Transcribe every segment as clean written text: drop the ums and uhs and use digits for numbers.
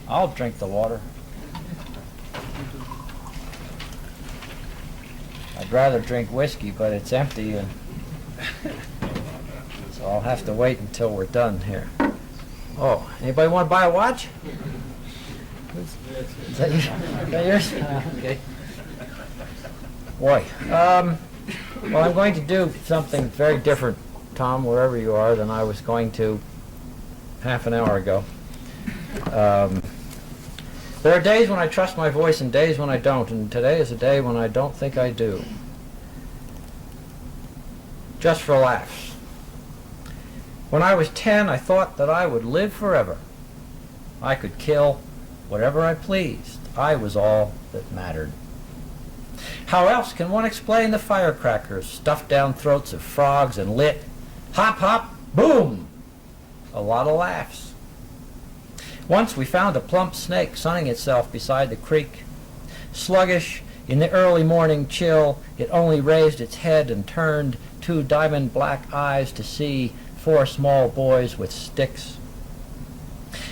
I'll drink the water. I'd rather drink whiskey, but it's empty, and so I'll have to wait until we're done here. Oh, anybody want to buy a watch? Is that yours? Okay. Boy, well, I'm going to do something very different, Tom, wherever you are, than I was going to half an hour ago. There are days when I trust my voice and days when I don't, and today is a day when I don't think I do. Just for laughs. When I was 10, I thought that I would live forever. I could kill whatever I pleased. I was all that mattered. How else can one explain the firecrackers stuffed down throats of frogs and lit, hop, hop, boom, a lot of laughs. Once we found a plump snake sunning itself beside the creek. Sluggish, in the early morning chill, it only raised its head and turned 2 diamond black eyes to see 4 small boys with sticks.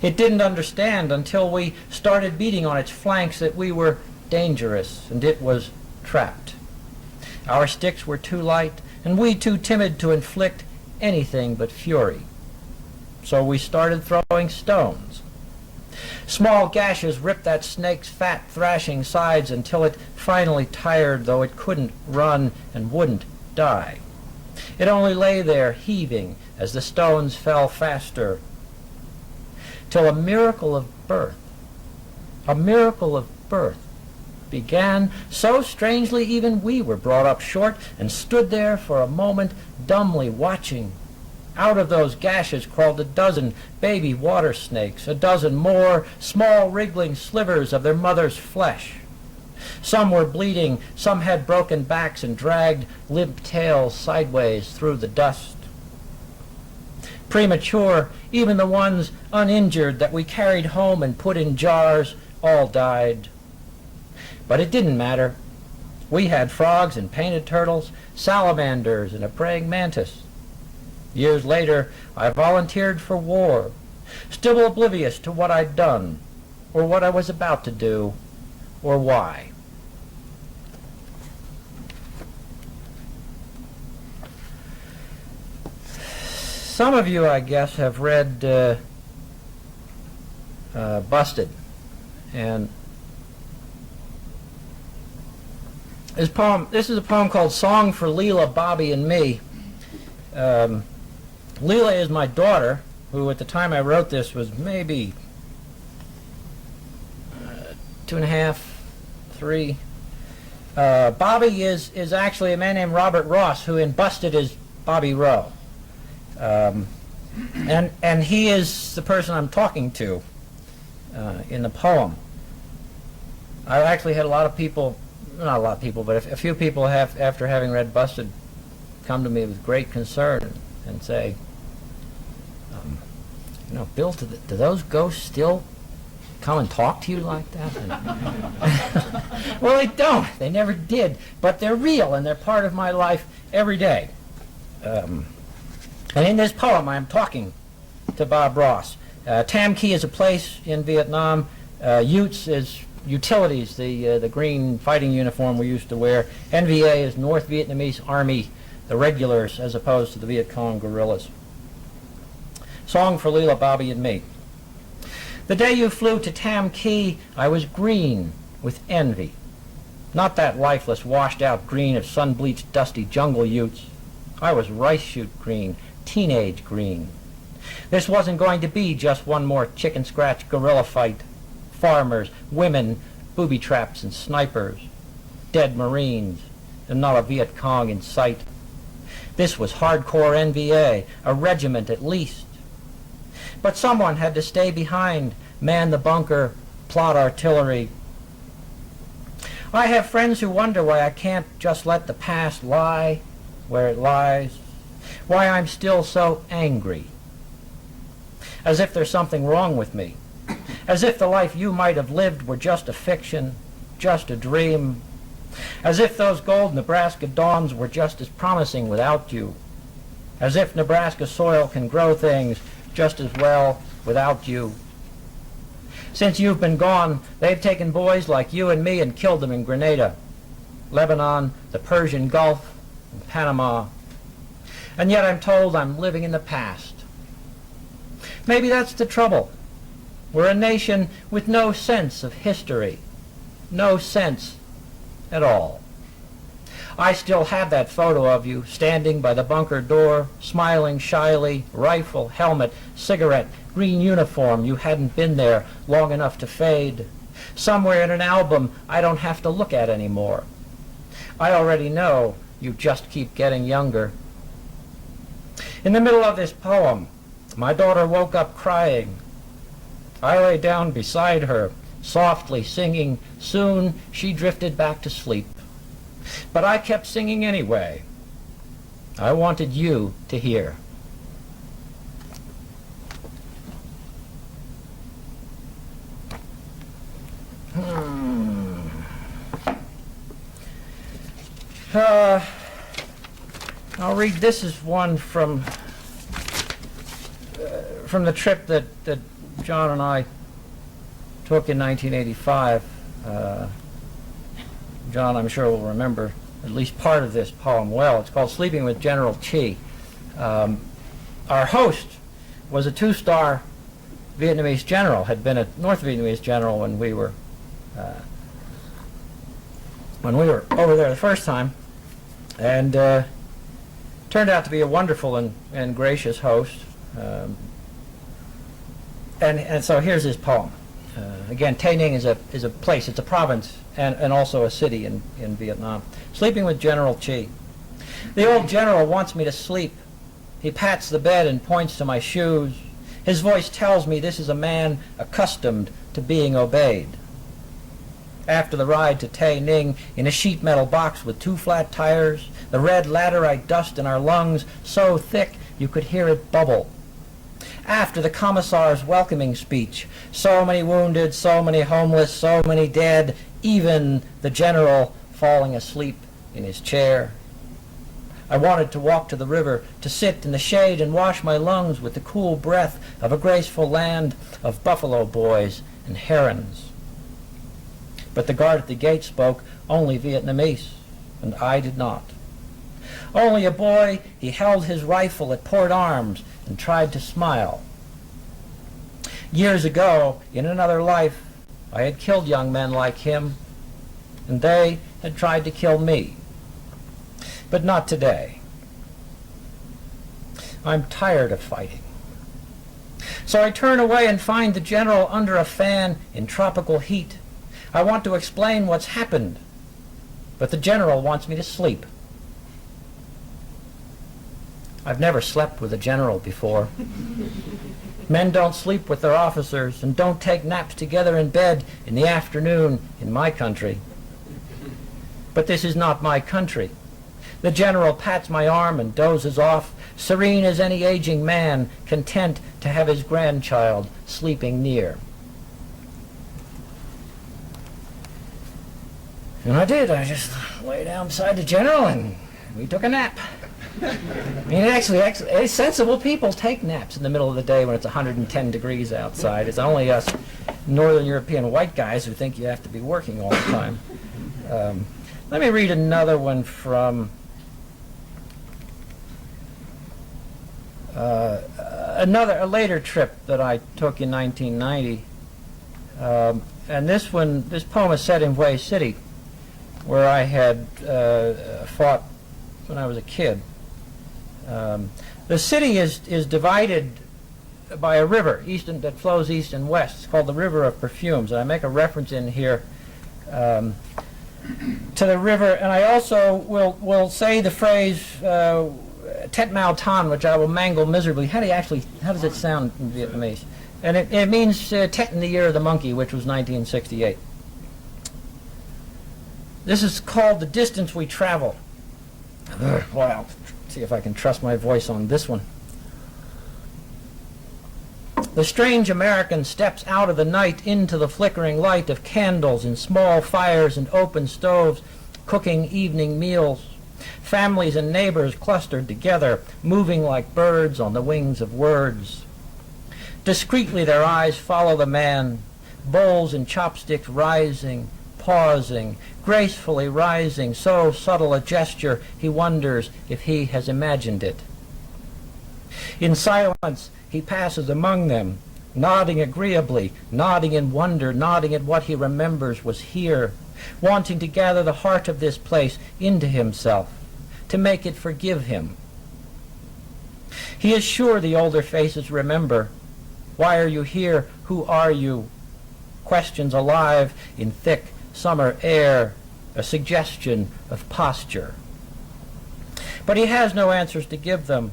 It didn't understand until we started beating on its flanks that we were dangerous and it was trapped. Our sticks were too light and we too timid to inflict anything but fury. So we started throwing stones. Small gashes ripped that snake's fat, thrashing sides until it finally tired, though it couldn't run and wouldn't die. It only lay there heaving as the stones fell faster, till a miracle of birth began so strangely even we were brought up short and stood there for a moment dumbly watching. Out of those gashes crawled a dozen baby water snakes, a dozen more small wriggling slivers of their mother's flesh. Some were bleeding, some had broken backs and dragged limp tails sideways through the dust. Premature, even the ones uninjured that we carried home and put in jars, all died. But it didn't matter. We had frogs and painted turtles, salamanders and a praying mantis. Years later, I volunteered for war, still oblivious to what I'd done, or what I was about to do, or why. Some of you, I guess, have read Busted, and this is a poem called Song for Leela, Bobby, and Me. Leela is my daughter, who at the time I wrote this was maybe 2.5, 3. Bobby is actually a man named Robert Ross, who in Busted is Bobby Rowe. And he is the person I'm talking to in the poem. I actually had a lot of people, not a lot of people, but a few people have, after having read Busted, come to me with great concern and say, Bill, do those ghosts still come and talk to you like that? And well, they don't. They never did. But they're real, and they're part of my life every day. And in this poem, I'm talking to Bob Ross. Tam Key is a place in Vietnam. Utes is utilities, the green fighting uniform we used to wear. NVA is North Vietnamese Army, the regulars, as opposed to the Viet Cong guerrillas. Song for Leela, Bobby, and Me. The day you flew to Tam Key, I was green with envy. Not that lifeless, washed-out green of sun-bleached, dusty jungle utes. I was rice-shoot green, teenage green. This wasn't going to be just one more chicken-scratch guerrilla fight. Farmers, women, booby traps, and snipers. Dead Marines, and not a Viet Cong in sight. This was hardcore NVA, a regiment at least. But someone had to stay behind, man the bunker, plot artillery. I have friends who wonder why I can't just let the past lie where it lies, why I'm still so angry, as if there's something wrong with me, as if the life you might have lived were just a fiction, just a dream, as if those gold Nebraska dawns were just as promising without you, as if Nebraska soil can grow things just as well without you. Since you've been gone, they've taken boys like you and me and killed them in Grenada, Lebanon, the Persian Gulf, and Panama. And yet I'm told I'm living in the past. Maybe that's the trouble. We're a nation with no sense of history, no sense at all. I still have that photo of you standing by the bunker door, smiling shyly, rifle, helmet, cigarette, green uniform. You hadn't been there long enough to fade. Somewhere in an album I don't have to look at anymore. I already know you just keep getting younger. In the middle of this poem, my daughter woke up crying. I lay down beside her, softly singing. Soon she drifted back to sleep. But I kept singing anyway. I wanted you to hear. I'll read. This is one from the trip that John and I took in 1985. John, I'm sure, will remember at least part of this poem well. It's called Sleeping with General Chi. Our host was a two-star Vietnamese general, had been a North Vietnamese general when we were over there the first time, and turned out to be a wonderful and gracious host. And so here's his poem. Again, Tay Ninh is a place, it's a province, and also a city in Vietnam. Sleeping with General Chi. The old general wants me to sleep. He pats the bed and points to my shoes. His voice tells me this is a man accustomed to being obeyed. After the ride to Tay Ninh, in a sheet metal box with 2 flat tires, the red laterite dust in our lungs so thick you could hear it bubble. After the commissar's welcoming speech, so many wounded, so many homeless, so many dead, even the general falling asleep in his chair. I wanted to walk to the river, to sit in the shade and wash my lungs with the cool breath of a graceful land of buffalo boys and herons. But the guard at the gate spoke only Vietnamese, and I did not. Only a boy, he held his rifle at port arms and tried to smile. Years ago, in another life, I had killed young men like him, and they had tried to kill me. But not today. I'm tired of fighting. So I turn away and find the general under a fan in tropical heat. I want to explain what's happened, but the general wants me to sleep. I've never slept with a general before. Men don't sleep with their officers and don't take naps together in bed in the afternoon in my country. But this is not my country. The general pats my arm and dozes off, serene as any aging man, content to have his grandchild sleeping near. And I did. I just lay down beside the general and we took a nap. I mean, actually, sensible people take naps in the middle of the day when it's 110 degrees outside. It's only us Northern European white guys who think you have to be working all the time. Let me read another one from a later trip that I took in 1990. And this poem is set in Hue City, where I had fought when I was a kid. The city is divided by a river that flows east and west. It's called the River of Perfumes, and I make a reference in here to the river, and I also will say the phrase Tet Mao Tan, which I will mangle miserably. How does it sound in Vietnamese? And it means Tet in the Year of the Monkey, which was 1968. This is called The Distance We Travel. Well, see if I can trust my voice on this one. The strange American steps out of the night into the flickering light of candles and small fires and open stoves, cooking evening meals. Families and neighbors clustered together, moving like birds on the wings of words. Discreetly their eyes follow the man, bowls and chopsticks rising, pausing, gracefully rising, so subtle a gesture he wonders if he has imagined it. In silence he passes among them, nodding agreeably, nodding in wonder, nodding at what he remembers was here, wanting to gather the heart of this place into himself, to make it forgive him. He is sure the older faces remember. Why are you here? Who are you? Questions alive in thick summer air, a suggestion of posture. But he has no answers to give them.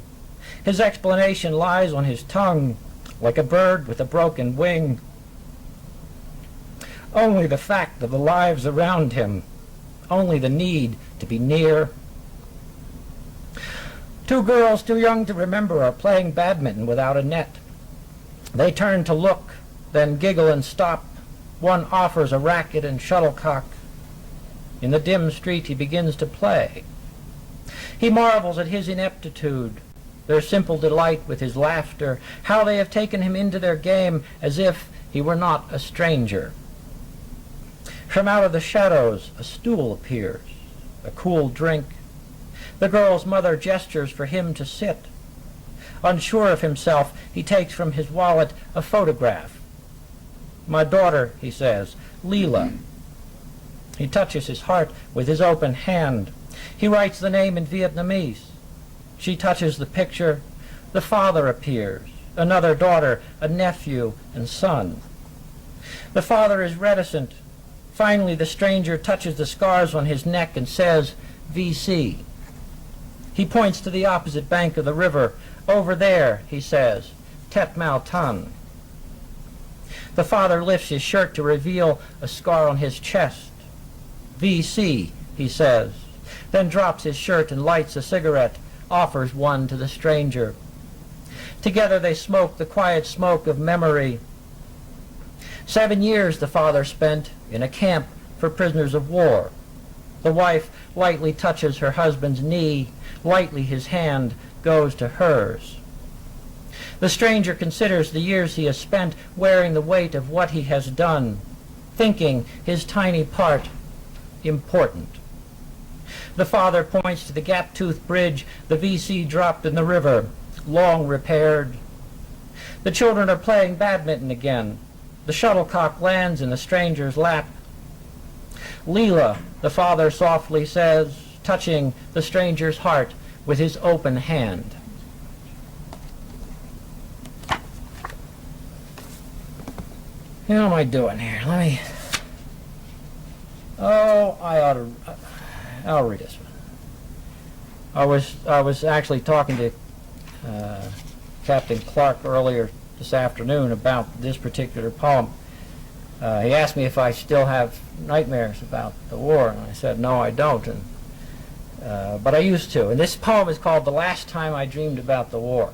His explanation lies on his tongue, like a bird with a broken wing. Only the fact of the lives around him, only the need to be near. Two girls too young to remember are playing badminton without a net. They turn to look, then giggle and stop. One offers a racket and shuttlecock. In the dim street he begins to play. He marvels at his ineptitude, their simple delight with his laughter, how they have taken him into their game as if he were not a stranger. From out of the shadows a stool appears, a cool drink. The girl's mother gestures for him to sit. Unsure of himself, he takes from his wallet a photograph. "My daughter," he says, "Leela." He touches his heart with his open hand. He writes the name in Vietnamese. She touches the picture. The father appears, another daughter, a nephew and son. The father is reticent. Finally, the stranger touches the scars on his neck and says, "VC." He points to the opposite bank of the river. "Over there," he says, "Tet Mau Tan." The father lifts his shirt to reveal a scar on his chest. "VC," he says, then drops his shirt and lights a cigarette, offers one to the stranger. Together they smoke the quiet smoke of memory. 7 years the father spent in a camp for prisoners of war. The wife lightly touches her husband's knee. Lightly his hand goes to hers. The stranger considers the years he has spent wearing the weight of what he has done, thinking his tiny part important. The father points to the gap-toothed bridge the VC dropped in the river, long repaired. The children are playing badminton again. The shuttlecock lands in the stranger's lap. "Leela," the father softly says, touching the stranger's heart with his open hand. What am I doing here? I'll read this one. I was actually talking to Captain Clark earlier this afternoon about this particular poem. He asked me if I still have nightmares about the war, and I said, no, I don't, but I used to. And this poem is called "The Last Time I Dreamed About the War,"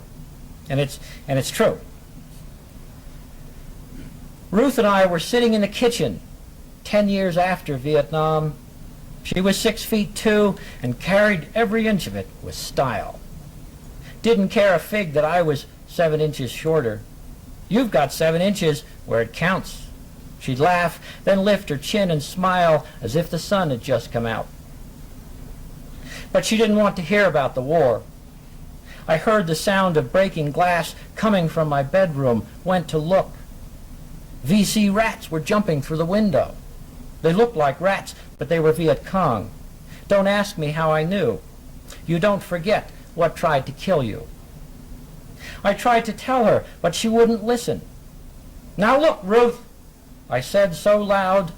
and it's true. Ruth and I were sitting in the kitchen 10 years after Vietnam. She was 6'2" and carried every inch of it with style. Didn't care a fig that I was 7 inches shorter. "You've got 7 inches where it counts." She'd laugh, then lift her chin and smile as if the sun had just come out. But she didn't want to hear about the war. I heard the sound of breaking glass coming from my bedroom, went to look. VC rats were jumping through the window. They looked like rats, but they were Viet Cong. Don't ask me how I knew. You don't forget what tried to kill you. I tried to tell her, but she wouldn't listen. "Now look, Ruth," I said so loud.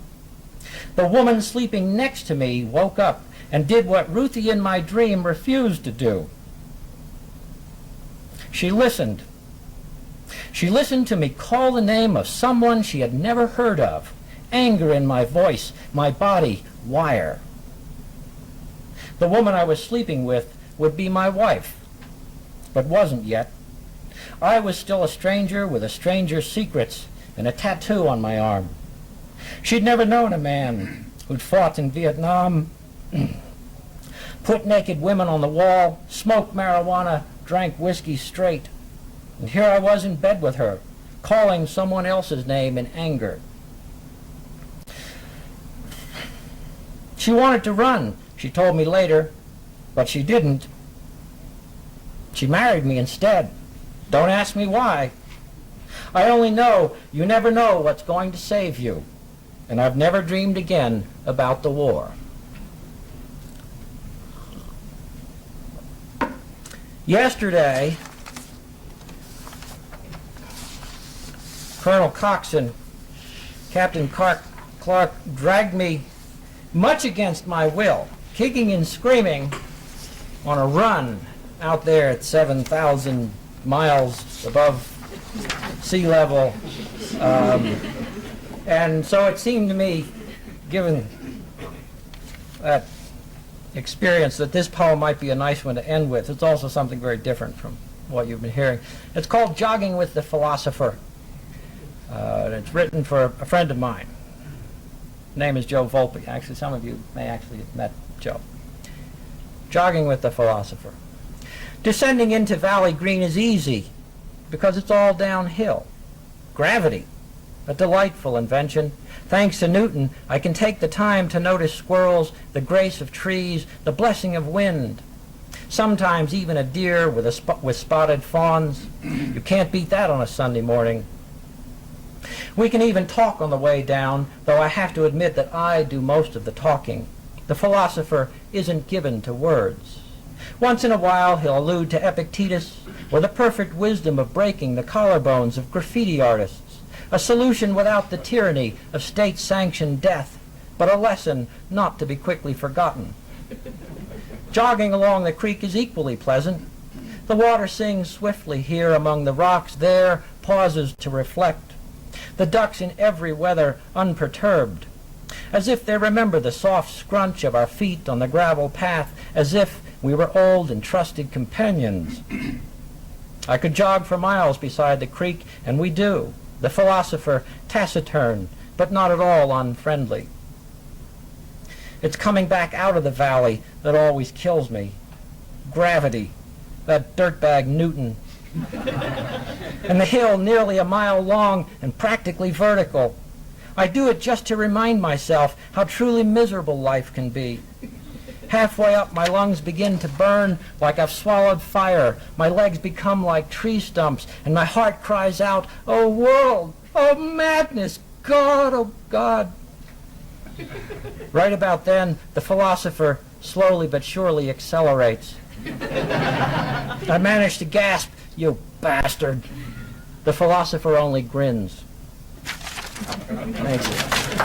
The woman sleeping next to me woke up and did what Ruthie in my dream refused to do. She listened. She listened to me call the name of someone she had never heard of. Anger in my voice, my body wire. The woman I was sleeping with would be my wife, but wasn't yet. I was still a stranger with a stranger's secrets and a tattoo on my arm. She'd never known a man who'd fought in Vietnam, put naked women on the wall, smoked marijuana, drank whiskey straight. And here I was in bed with her, calling someone else's name in anger. She wanted to run, she told me later, but she didn't. She married me instead. Don't ask me why. I only know you never know what's going to save you, and I've never dreamed again about the war. Yesterday, Colonel Coxon, Captain Clark dragged me, much against my will, kicking and screaming, on a run out there at 7,000 miles above sea level. And so it seemed to me, given that experience, that this poem might be a nice one to end with. It's also something very different from what you've been hearing. It's called Jogging with the Philosopher. It's written for a friend of mine. His name is Joe Volpe. Actually, some of you may actually have met Joe. Jogging with the Philosopher. Descending into Valley Green is easy because it's all downhill. Gravity, a delightful invention. Thanks to Newton, I can take the time to notice squirrels, the grace of trees, the blessing of wind. Sometimes even a deer with spotted fawns. You can't beat that on a Sunday morning. We can even talk on the way down, though I have to admit that I do most of the talking. The philosopher isn't given to words. Once in a while he'll allude to Epictetus or the perfect wisdom of breaking the collarbones of graffiti artists, a solution without the tyranny of state-sanctioned death, but a lesson not to be quickly forgotten. Jogging along the creek is equally pleasant. The water sings swiftly here among the rocks, there pauses to reflect. The ducks in every weather unperturbed, as if they remember the soft scrunch of our feet on the gravel path, as if we were old and trusted companions. I could jog for miles beside the creek, and we do. The philosopher, taciturn, but not at all unfriendly. It's coming back out of the valley that always kills me. Gravity, that dirtbag Newton. And the hill nearly a mile long and practically vertical. I do it just to remind myself how truly miserable life can be. Halfway up, my lungs begin to burn like I've swallowed fire. My legs become like tree stumps, and my heart cries out, "Oh world! Oh madness! God! Oh God!" Right about then, the philosopher slowly but surely accelerates. I manage to gasp, "You bastard!" The philosopher only grins. Thank you.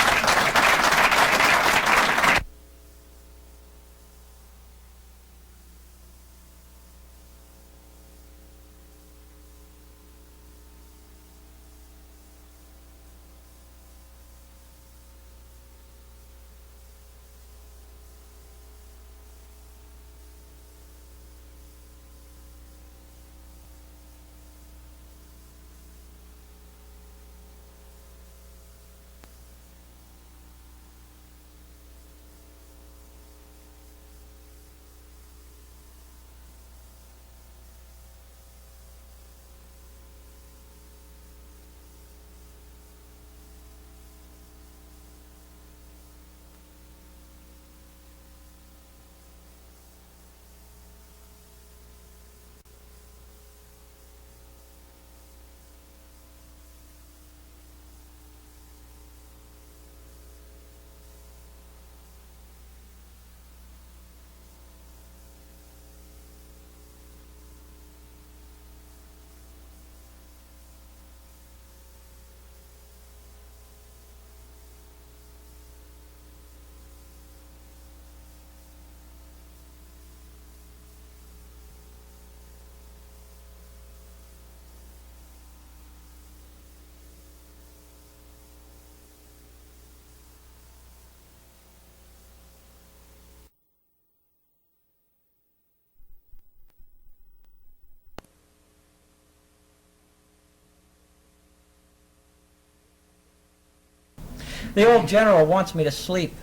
The old general wants me to sleep.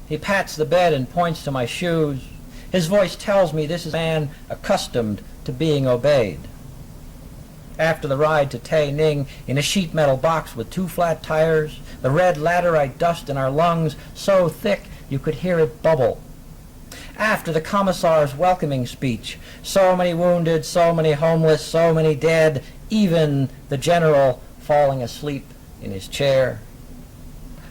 He pats the bed and points to my shoes. His voice tells me this is a man accustomed to being obeyed. After the ride to Tai Ning in a sheet metal box with 2 flat tires, the red laterite dust in our lungs so thick you could hear it bubble. After the commissar's welcoming speech, so many wounded, so many homeless, so many dead, even the general falling asleep in his chair.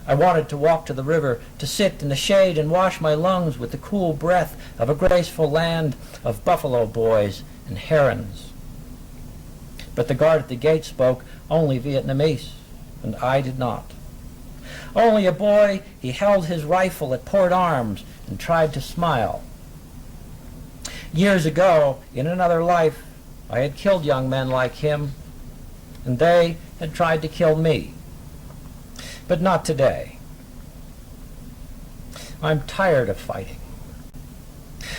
I wanted to walk to the river, to sit in the shade and wash my lungs with the cool breath of a graceful land of buffalo boys and herons. But the guard at the gate spoke only Vietnamese, and I did not. Only a boy, he held his rifle at port arms and tried to smile. Years ago, in another life, I had killed young men like him, and they had tried to kill me. But not today. I'm tired of fighting.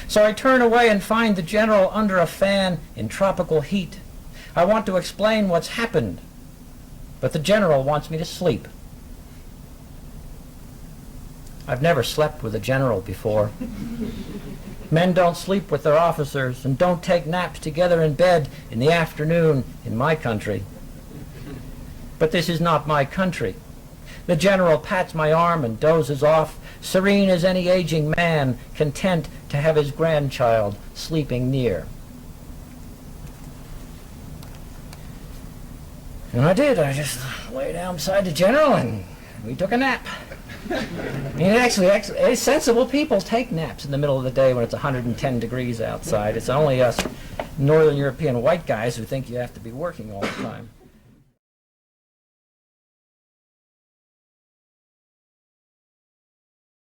So I turn away and find the general under a fan in tropical heat. I want to explain what's happened, but the general wants me to sleep. I've never slept with a general before. Men don't sleep with their officers and don't take naps together in bed in the afternoon in my country. But this is not my country. The general pats my arm and dozes off, serene as any aging man, content to have his grandchild sleeping near. And I did. I just lay down beside the general and we took a nap. Actually, sensible people take naps in the middle of the day when it's 110 degrees outside. It's only us Northern European white guys who think you have to be working all the time.